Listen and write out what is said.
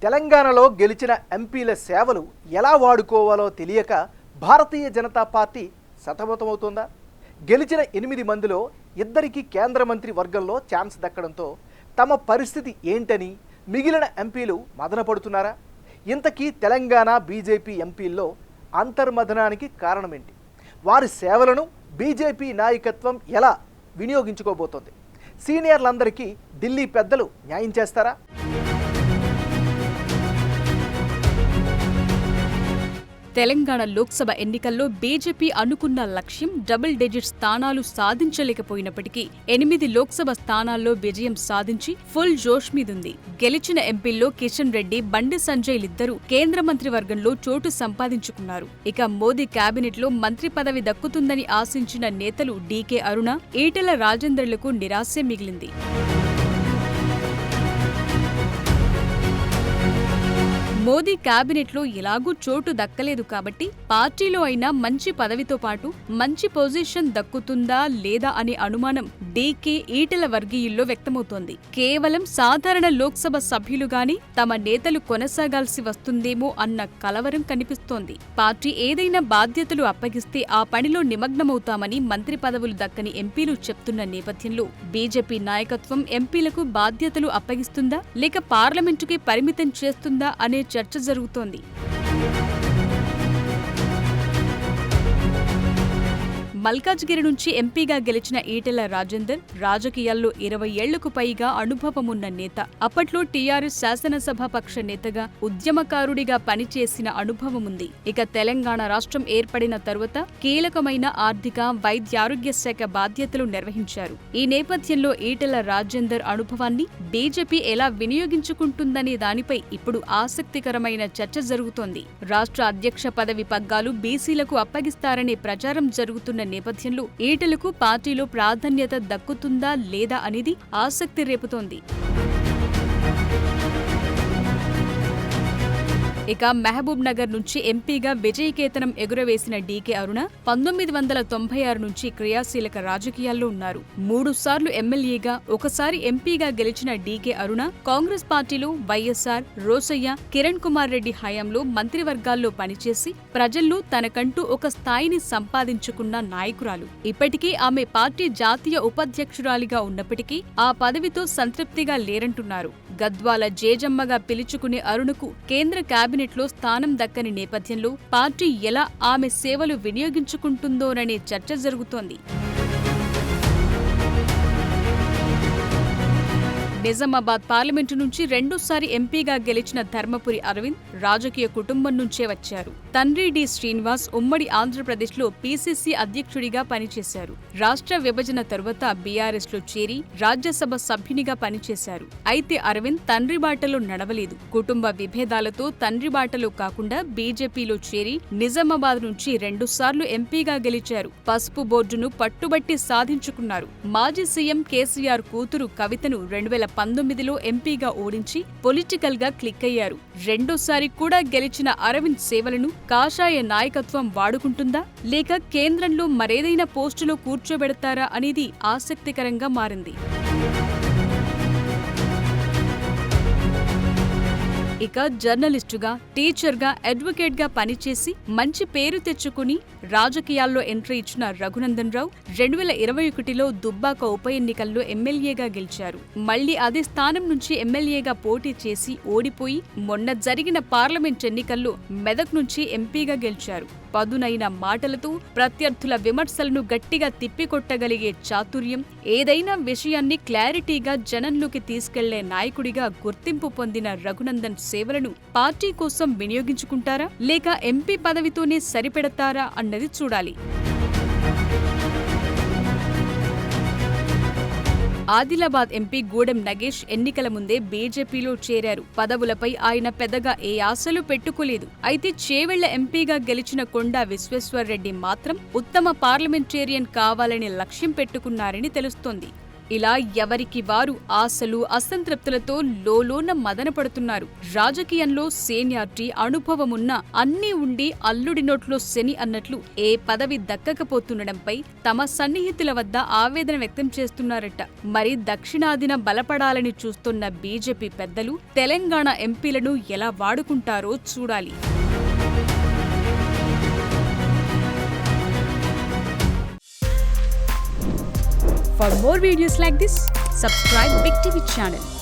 తెలంగాణలో గెలిచిన ఎంపీల సేవలు ఎలా వాడుకోవాలో తెలియక భారతీయ జనతా పార్టీ సతమతమవుతోందా? గెలిచిన 8 మందిలో ఇద్దరికి కేంద్ర మంత్రి వర్గంలో ఛాన్స్ దక్కడంతో తమ పరిస్థితి ఏంటని మిగిలిన ఎంపీలు మదనపడుతున్నారా? ఇంతకీ తెలంగాణ బీజేపీ ఎంపీల్లో అంతర్మథనానికి కారణమేంటి? వారి సేవలను బీజేపీ నాయకత్వం ఎలా వినియోగించుకోబోతోంది? సీనియర్లందరికీ ఢిల్లీ పెద్దలు న్యాయం చేస్తారా? తెలంగాణ లోక్సభ ఎన్నికల్లో బీజేపీ అనుకున్న లక్ష్యం డబుల్ డిజిట్ స్థానాలు సాధించలేకపోయినప్పటికీ 8 లోక్సభ స్థానాల్లో విజయం సాధించి ఫుల్ జోష్ మీదుంది. గెలిచిన ఎంపీల్లో కిషన్ రెడ్డి, బండి సంజయ్లిద్దరూ కేంద్ర మంత్రివర్గంలో చోటు సంపాదించుకున్నారు. ఇక మోదీ కేబినెట్లో మంత్రి పదవి దక్కుతుందని ఆశించిన నేతలు డీకే అరుణ, ఈటెల రాజేందర్లకు నిరాశే మిగిలింది. మోదీ కేబినెట్లో ఎలాగూ చోటు దక్కలేదు కాబట్టి పార్టీలో అయినా మంచి పదవితో పాటు మంచి పొజిషన్ దక్కుతుందా లేదా అనే అనుమానం డీకే, ఈటెల వర్గీయుల్లో వ్యక్తమవుతోంది. కేవలం సాధారణ లోక్సభ సభ్యులుగాని తమ నేతలు కొనసాగాల్సి వస్తుందేమో అన్న కలవరం కనిపిస్తోంది. పార్టీ ఏదైనా బాధ్యతలు అప్పగిస్తే ఆ పనిలో నిమగ్నమవుతామని మంత్రి పదవులు దక్కని ఎంపీలు చెప్తున్న నేపథ్యంలో బీజేపీ నాయకత్వం ఎంపీలకు బాధ్యతలు అప్పగిస్తుందా లేక పార్లమెంటుకే పరిమితం చేస్తుందా అనే చర్చ జరుగుతోంది. మల్కాజ్గిరి నుంచి ఎంపీగా గెలిచిన ఈటెల రాజేందర్ రాజకీయాల్లో 20 ఏళ్లకు పైగా అనుభవమున్న నేత. అప్పట్లో టీఆర్ఎస్ శాసనసభాపక్ష నేతగా, ఉద్యమకారుడిగా పనిచేసిన అనుభవముంది. ఇక తెలంగాణ రాష్ట్రం ఏర్పడిన తరువాత కీలకమైన ఆర్థిక, వైద్యారోగ్య శాఖ బాధ్యతలు నిర్వహించారు. ఈ నేపథ్యంలో ఈటెల రాజేందర్ అనుభవాన్ని బీజేపీ ఎలా వినియోగించుకుంటుందనే దానిపై ఇప్పుడు ఆసక్తికరమైన చర్చ జరుగుతోంది. రాష్ట్ర అధ్యక్ష పదవి పగ్గాలు బీసీలకు అప్పగిస్తారనే ప్రచారం జరుగుతున్న నేపథ్యంలో ఈటెలకు పార్టీలో ప్రాధాన్యత దక్కుతుందా లేదా అనేది ఆసక్తి రేపుతోంది. ఇక మహబూబ్ నగర్ నుంచి ఎంపీగా విజయకేతనం ఎగురవేసిన డీకే అరుణ 1996 నుంచి క్రియాశీలక రాజకీయాల్లో ఉన్నారు. 3 సార్లు ఎమ్మెల్యేగా, ఒకసారి ఎంపీగా గెలిచిన డీకే అరుణ కాంగ్రెస్ పార్టీలో వైఎస్ఆర్, రోసయ్య, కిరణ్ కుమార్ రెడ్డి హయాంలో మంత్రివర్గాల్లో పనిచేసి ప్రజల్లో తనకంటూ ఒక స్థాయిని సంపాదించుకున్న నాయకురాలు. ఇప్పటికీ ఆమె పార్టీ జాతీయ ఉపాధ్యక్షురాలిగా ఉన్నప్పటికీ ఆ పదవితో సంతృప్తిగా లేరంటున్నారు. గద్వాల జేజమ్మగా పిలుచుకునే అరుణకు కేంద్ర కేబినెట్లో స్థానం దక్కని నేపథ్యంలో పార్టీ ఎలా ఆమె సేవలు వినియోగించుకుంటుందోననే చర్చ జరుగుతోంది. నిజామాబాద్ పార్లమెంటు నుంచి 2సారి ఎంపీగా గెలిచిన ధర్మపురి అరవింద్ రాజకీయ కుటుంబం నుంచే వచ్చారు. తండ్రి డి శ్రీనివాస్ ఉమ్మడి ఆంధ్రప్రదేశ్లో పీసీసీ అధ్యక్షుడిగా పనిచేశారు. రాష్ట్ర విభజన తరువాత బీఆర్ఎస్లో చేరి రాజ్యసభ సభ్యునిగా పనిచేశారు. అయితే అరవింద్ తండ్రి బాటలో నడవలేదు. కుటుంబ విభేదాలతో తండ్రి బాటలో కాకుండా బీజేపీలో చేరి నిజామాబాద్ నుంచి 2 సార్లు ఎంపీగా గెలిచారు. పసుపు బోర్డును పట్టుబట్టి సాధించుకున్నారు. మాజీ సీఎం కేసీఆర్ కూతురు కవితను 2019లో ఎంపీగా ఓడించి పొలిటికల్ గా క్లిక్ అయ్యారు. 2సారి కూడా గెలిచిన అరవింద్ సేవలను కాషాయ నాయకత్వం వాడుకుంటుందా లేక కేంద్రంలో మరేదైనా పోస్టులో కూర్చోబెడతారా అనేది ఆసక్తికరంగా మారింది. ఇక జర్నలిస్టుగా, టీచర్గా, అడ్వకేట్గా పనిచేసి మంచి పేరు తెచ్చుకుని రాజకీయాల్లో ఎంట్రీ ఇచ్చిన రఘునందన్ రావు 2021లో దుబ్బాక ఉప ఎన్నికల్లో ఎమ్మెల్యేగా గెలిచారు. మళ్లీ అదే స్థానం నుంచి ఎమ్మెల్యేగా పోటీ చేసి ఓడిపోయి మొన్న జరిగిన పార్లమెంట్ ఎన్నికల్లో మెదక్ నుంచి ఎంపీగా గెలిచారు. పదునైన మాటలతో ప్రత్యర్థుల విమర్శలను గట్టిగా తిప్పికొట్టగలిగే చాతుర్యం, ఏదైనా విషయాన్ని క్లారిటీగా జనంలోకి తీసుకెళ్లే నాయకుడిగా గుర్తింపు పొందిన రఘునందన్ సేవలను పార్టీ కోసం వినియోగించుకుంటారా లేక ఎంపీ పదవితోనే సరిపెడతారా అన్నది చూడాలి. ఆదిలాబాద్ ఎంపీ గూడెం నగేష్ ఎన్నికల ముందే బీజేపీలో చేరారు. పదవులపై ఆయన పెద్దగా ఏ ఆశలు పెట్టుకోలేదు. అయితే చేవెళ్ల ఎంపీగా గెలిచిన కొండా విశ్వేశ్వర్రెడ్డి మాత్రం ఉత్తమ పార్లమెంటేరియన్ కావాలనే లక్ష్యం పెట్టుకున్నారని తెలుస్తోంది. ఇలా ఎవరికి వారు ఆశలు అసంతృప్తులతో లోలోన మదన పడుతున్నారు. రాజకీయంలో సీనియారిటీ అనుభవమున్న అన్నీ ఉండి అల్లుడి నోట్లో శని అన్నట్లు ఏ పదవి దక్కకపోతుండడంపై తమ సన్నిహితుల వద్ద ఆవేదన వ్యక్తం చేస్తున్నారట. మరి దక్షిణాదిన బలపడాలని చూస్తున్న బీజేపీ పెద్దలు తెలంగాణ ఎంపీలను ఎలా వాడుకుంటారో చూడాలి. For more videos like this, subscribe Big TV channel.